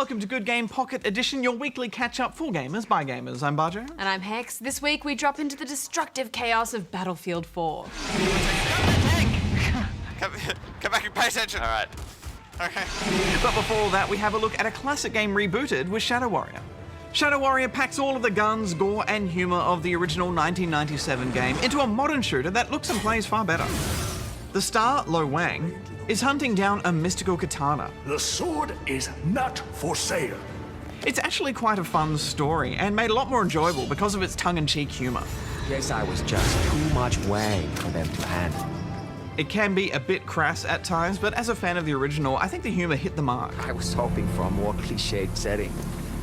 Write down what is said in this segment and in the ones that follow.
welcome to Good Game Pocket Edition, your weekly catch-up for gamers by gamers. I'm Barjo. And I'm Hex. This week we drop into the destructive chaos of Battlefield 4. Come back and pay attention. All right. Okay. But before all that, we have a look at a classic game rebooted with Shadow Warrior. Shadow Warrior packs all of the guns, gore and humour of the original 1997 game into a modern shooter that looks and plays far better. The star, Lo Wang, is hunting down a mystical katana. The sword is not for sale. It's actually quite a fun story and made a lot more enjoyable because of its tongue-in-cheek humour. Guess I was just too much Wang for them to handle. It can be a bit crass at times, but as a fan of the original, I think the humour hit the mark. I was hoping for a more cliched setting.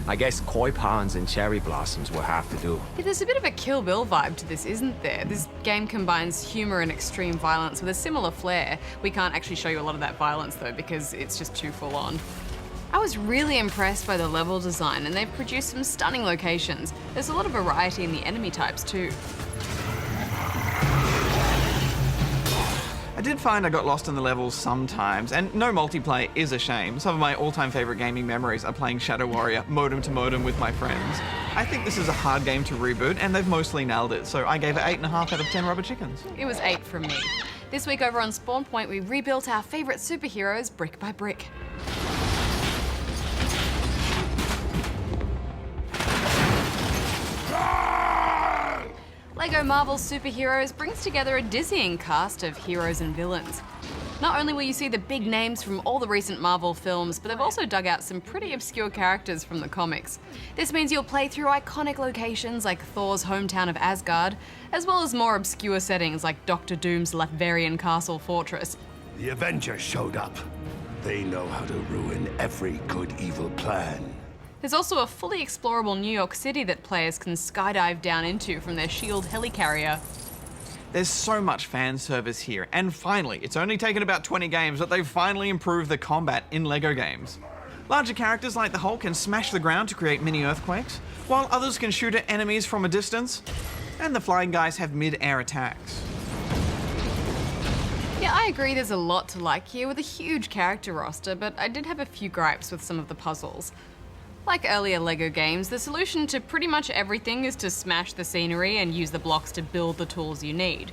I guess koi ponds and cherry blossoms will have to do. Yeah, there's a bit of a Kill Bill vibe to this, isn't there? This game combines humour and extreme violence with a similar flair. We can't actually show you a lot of that violence though, because it's just too full on. I was really impressed by the level design, and they've produced some stunning locations. There's a lot of variety in the enemy types too. I did find I got lost in the levels sometimes, and no multiplayer is a shame. Some of my all-time favourite gaming memories are playing Shadow Warrior modem to modem with my friends. I think this is a hard game to reboot, and they've mostly nailed it, so I gave it 8.5 out of 10 rubber chickens. It was 8 from me. This week over on Spawn Point, we rebuilt our favourite superheroes brick by brick. LEGO Marvel Superheroes brings together a dizzying cast of heroes and villains. Not only will you see the big names from all the recent Marvel films, but they've also dug out some pretty obscure characters from the comics. This means you'll play through iconic locations like Thor's hometown of Asgard, as well as more obscure settings like Doctor Doom's Latvian castle fortress. The Avengers showed up. They know how to ruin every good evil plan. There's also a fully explorable New York City that players can skydive down into from their SHIELD helicarrier. There's so much fan service here, and finally, it's only taken about 20 games, but they've finally improved the combat in LEGO games. Larger characters like the Hulk can smash the ground to create mini earthquakes, while others can shoot at enemies from a distance, and the flying guys have mid-air attacks. Yeah, I agree there's a lot to like here with a huge character roster, but I did have a few gripes with some of the puzzles. Like earlier LEGO games, the solution to pretty much everything is to smash the scenery and use the blocks to build the tools you need.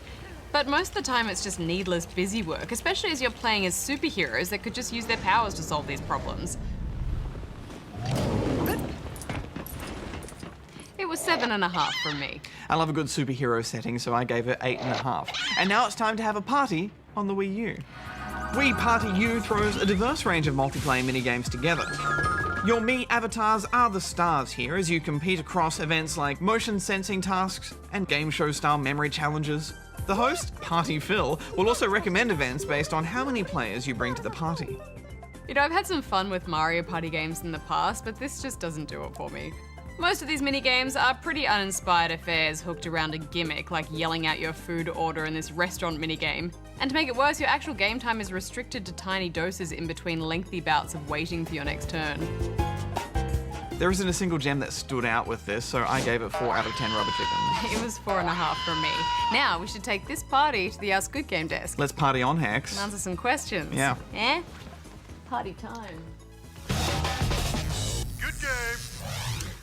But most of the time it's just needless busy work, especially as you're playing as superheroes that could just use their powers to solve these problems. It was 7.5 from me. I love a good superhero setting, so I gave it 8.5. And now it's time to have a party on the Wii U. Wii Party U throws a diverse range of multiplayer minigames together. Your Mii avatars are the stars here as you compete across events like motion sensing tasks and game show style memory challenges. The host, Party Phil, will also recommend events based on how many players you bring to the party. You know, I've had some fun with Mario Party games in the past, but this just doesn't do it for me. Most of these minigames are pretty uninspired affairs hooked around a gimmick, like yelling out your food order in this restaurant minigame. And to make it worse, your actual game time is restricted to tiny doses in between lengthy bouts of waiting for your next turn. There isn't a single gem that stood out with this, so I gave it 4 out of 10 rubber chickens. It was 4.5 from me. Now we should take this party to the Ask Good Game desk Let's party on, Hex. and answer some questions. Yeah. Eh? Party time. Good game.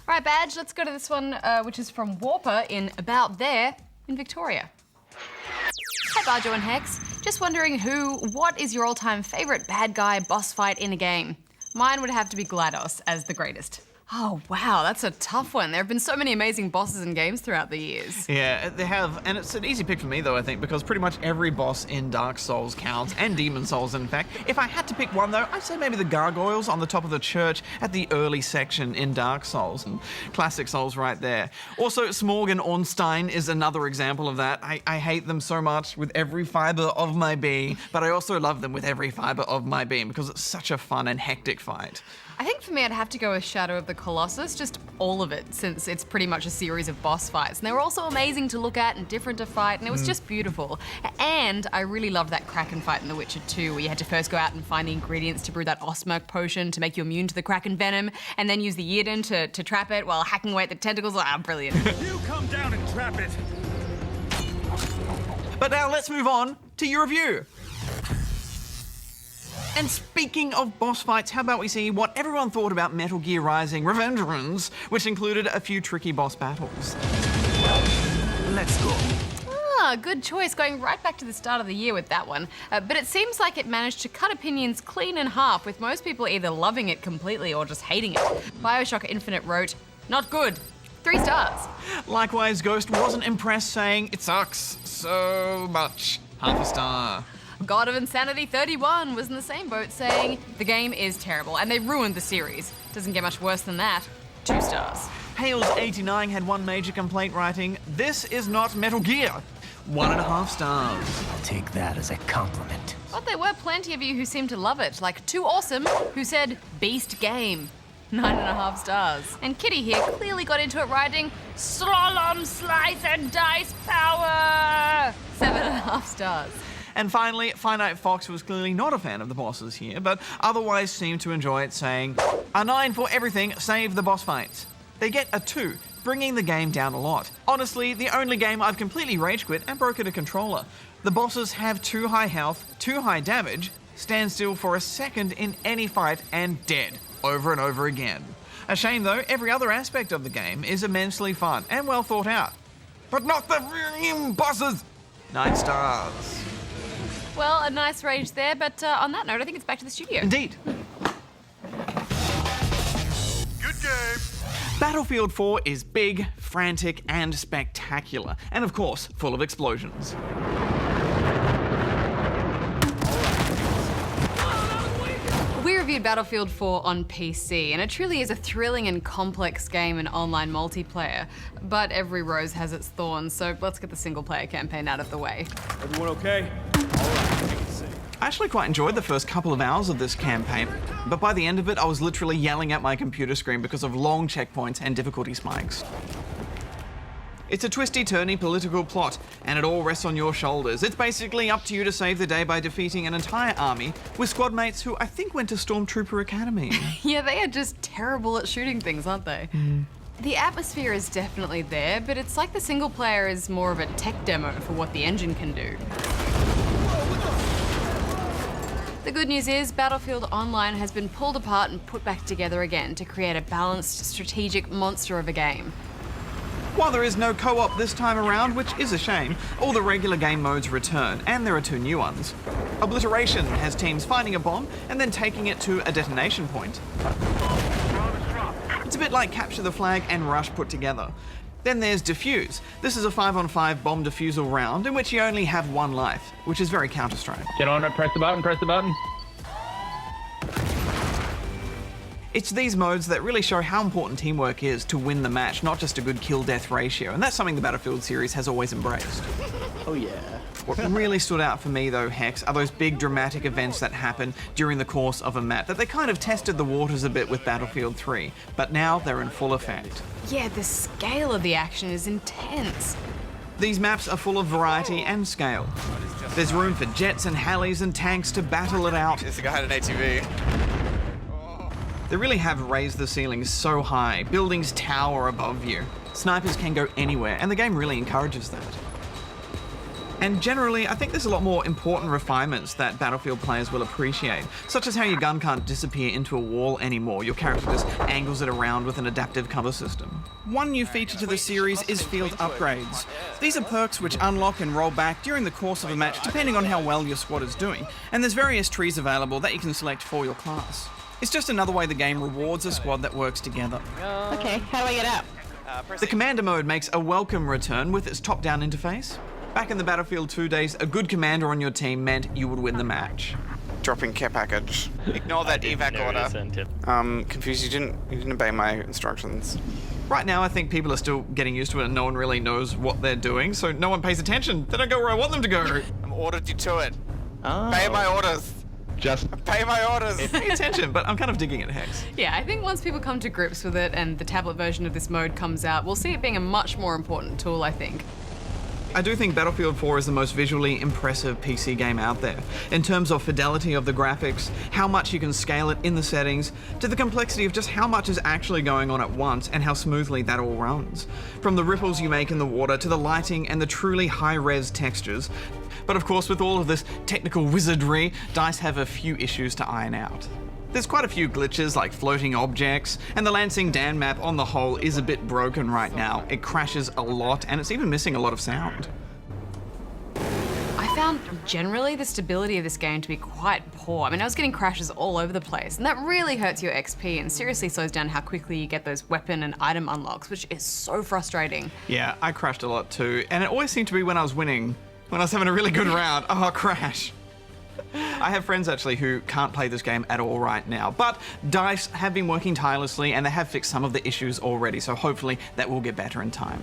Right, Badge, let's go to this one, which is from Warper in About There in Victoria. Hi, Barjo and Hex. Just wondering what is your all-time favourite bad guy boss fight in a game? Mine would have to be GLaDOS as the greatest. Oh, wow, that's a tough one. There have been so many amazing bosses in games throughout the years. Yeah, they have, and it's an easy pick for me though, I think, because pretty much every boss in Dark Souls counts, and Demon Souls in fact. If I had to pick one though, I'd say maybe the gargoyles on the top of the church at the early section in Dark Souls, and classic Souls right there. Also, Smorg and Ornstein is another example of that. I hate them so much with every fibre of my being, but I also love them with every fibre of my being because it's such a fun and hectic fight. I think for me I'd have to go with Shadow of the Colossus, just all of it, since it's pretty much a series of boss fights. And they were also amazing to look at and different to fight, and it was just beautiful. And I really loved that Kraken fight in The Witcher 2, where you had to first go out and find the ingredients to brew that Osmerk potion to make you immune to the Kraken venom, and then use the Yrden to trap it while hacking away at the tentacles. Ah, brilliant. You come down and trap it. But now let's move on to your review. And speaking of boss fights, how about we see what everyone thought about Metal Gear Rising: Revengeance, which included a few tricky boss battles. Let's go. Ah, good choice, going right back to the start of the year with that one. But it seems like it managed to cut opinions clean in half, with most people either loving it completely or just hating it. BioShock Infinite wrote, "Not good. 3 stars." Likewise, Ghost wasn't impressed, saying, "It sucks so much." Half a star. God of Insanity 31 was in the same boat, saying, "The game is terrible and they ruined the series. Doesn't get much worse than that." 2 stars. Hales89 had one major complaint, writing, "This is not Metal Gear." 1.5 stars. I'll take that as a compliment. But there were plenty of you who seemed to love it, like 2 Awesome, who said, "Beast game." 9.5 stars. And Kitty here clearly got into it, writing, "Slalom, slice and dice power." 7.5 stars. And finally, Finite Fox was clearly not a fan of the bosses here, but otherwise seemed to enjoy it, saying, "A 9 for everything save the boss fights." They get a 2, bringing the game down a lot. Honestly, the only game I've completely rage quit and broken a controller. The bosses have too high health, too high damage, stand still for a second in any fight, and dead, over and over again. A shame though, every other aspect of the game is immensely fun and well thought out. But not the bosses! 9 stars. Well, a nice rage there, but on that note, I think it's back to the studio. Indeed. Good game. Battlefield 4 is big, frantic, and spectacular, and of course, full of explosions. We reviewed Battlefield 4 on PC, and it truly is a thrilling and complex game in online multiplayer. But every rose has its thorns, so let's get the single-player campaign out of the way. Everyone okay? I actually quite enjoyed the first couple of hours of this campaign, but by the end of it, I was literally yelling at my computer screen because of long checkpoints and difficulty spikes. It's a twisty-turny political plot, and it all rests on your shoulders. It's basically up to you to save the day by defeating an entire army with squad mates who I think went to Stormtrooper Academy. Yeah, they are just terrible at shooting things, aren't they? The atmosphere is definitely there, but it's like the single player is more of a tech demo for what the engine can do. The good news is Battlefield Online has been pulled apart and put back together again to create a balanced, strategic monster of a game. While there is no co-op this time around, which is a shame, all the regular game modes return, and there are 2 new ones. Obliteration has teams finding a bomb and then taking it to a detonation point. It's a bit like Capture the Flag and Rush put together. Then there's Defuse. This is a 5-on-5 bomb defusal round in which you only have 1 life, which is very Counter-Strike. Get on it, press the button, press the button. It's these modes that really show how important teamwork is to win the match, not just a good kill-death ratio, and that's something the Battlefield series has always embraced. Oh yeah. What really stood out for me though, Hex, are those big dramatic events that happen during the course of a map, that they kind of tested the waters a bit with Battlefield 3, but now they're in full effect. Yeah, the scale of the action is intense. These maps are full of variety and scale. There's room for jets and helis and tanks to battle it out. This guy had an ATV. They really have raised the ceilings so high, buildings tower above you. Snipers can go anywhere, and the game really encourages that. And generally, I think there's a lot more important refinements that Battlefield players will appreciate, such as how your gun can't disappear into a wall anymore. Your character just angles it around with an adaptive cover system. One new feature to the series is field upgrades. These are perks which unlock and roll back during the course of a match depending on how well your squad is doing, and there's various trees available that you can select for your class. It's just another way the game rewards a squad that works together. Okay, how do I get out? The Commander mode makes a welcome return with its top-down interface. Back in the Battlefield 2 days, a good commander on your team meant you would win the match. Dropping care package. Ignore that evac order. Confused. You didn't obey my instructions. Right now, I think people are still getting used to it and no one really knows what they're doing, so no one pays attention. They don't go where I want them to go. I'm ordered you to it. Obey my orders. Just Pay my orders. Pay attention, but I'm kind of digging it, Hex. Yeah, I think once people come to grips with it and the tablet version of this mode comes out, we'll see it being a much more important tool, I think. I do think Battlefield 4 is the most visually impressive PC game out there, in terms of fidelity of the graphics, how much you can scale it in the settings, to the complexity of just how much is actually going on at once and how smoothly that all runs. From the ripples you make in the water to the lighting and the truly high-res textures, But of course, with all of this technical wizardry, DICE have a few issues to iron out. There's quite a few glitches like floating objects, and the Lansing Dam map on the whole is a bit broken right now. It crashes a lot, and it's even missing a lot of sound. I found generally the stability of this game to be quite poor. I mean, I was getting crashes all over the place, and that really hurts your XP and seriously slows down how quickly you get those weapon and item unlocks, which is so frustrating. Yeah, I crashed a lot too, and it always seemed to be when I was winning. When I was having a really good round, oh, crash. I have friends actually who can't play this game at all right now, but DICE have been working tirelessly and they have fixed some of the issues already, so hopefully that will get better in time.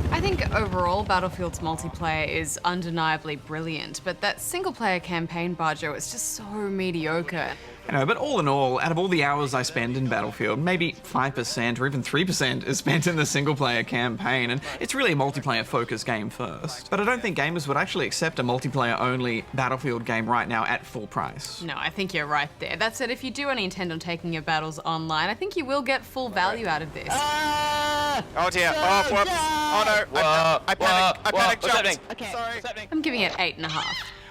I think overall Battlefield's multiplayer is undeniably brilliant, but that single-player campaign, Bajo, is just so mediocre. I know, but all in all, out of all the hours I spend in Battlefield, maybe 5% or even 3% is spent in the single-player campaign, and it's really a multiplayer-focused game first. But I don't think gamers would actually accept a multiplayer-only Battlefield game right now at full price. No, I think you're right there. That said, if you do only intend on taking your battles online, I think you will get full value out of this. Oh dear. Oh, whoops. Oh no. I panicked. What's happening? Sorry. I'm giving it 8.5.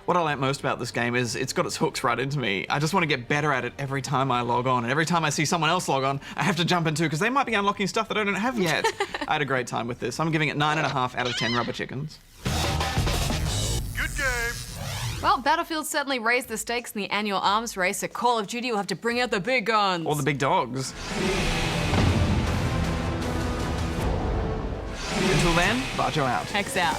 What I like most about this game is it's got its hooks right into me. I just want to get better at it every time I log on, and every time I see someone else log on, I have to jump into because they might be unlocking stuff that I don't have yet. I had a great time with this. I'm giving it 9.5 out of 10 rubber chickens. Good game. Well, Battlefield certainly raised the stakes in the annual arms race, so Call of Duty will have to bring out the big guns. Or the big dogs. Until then, Bajo out. Hex out.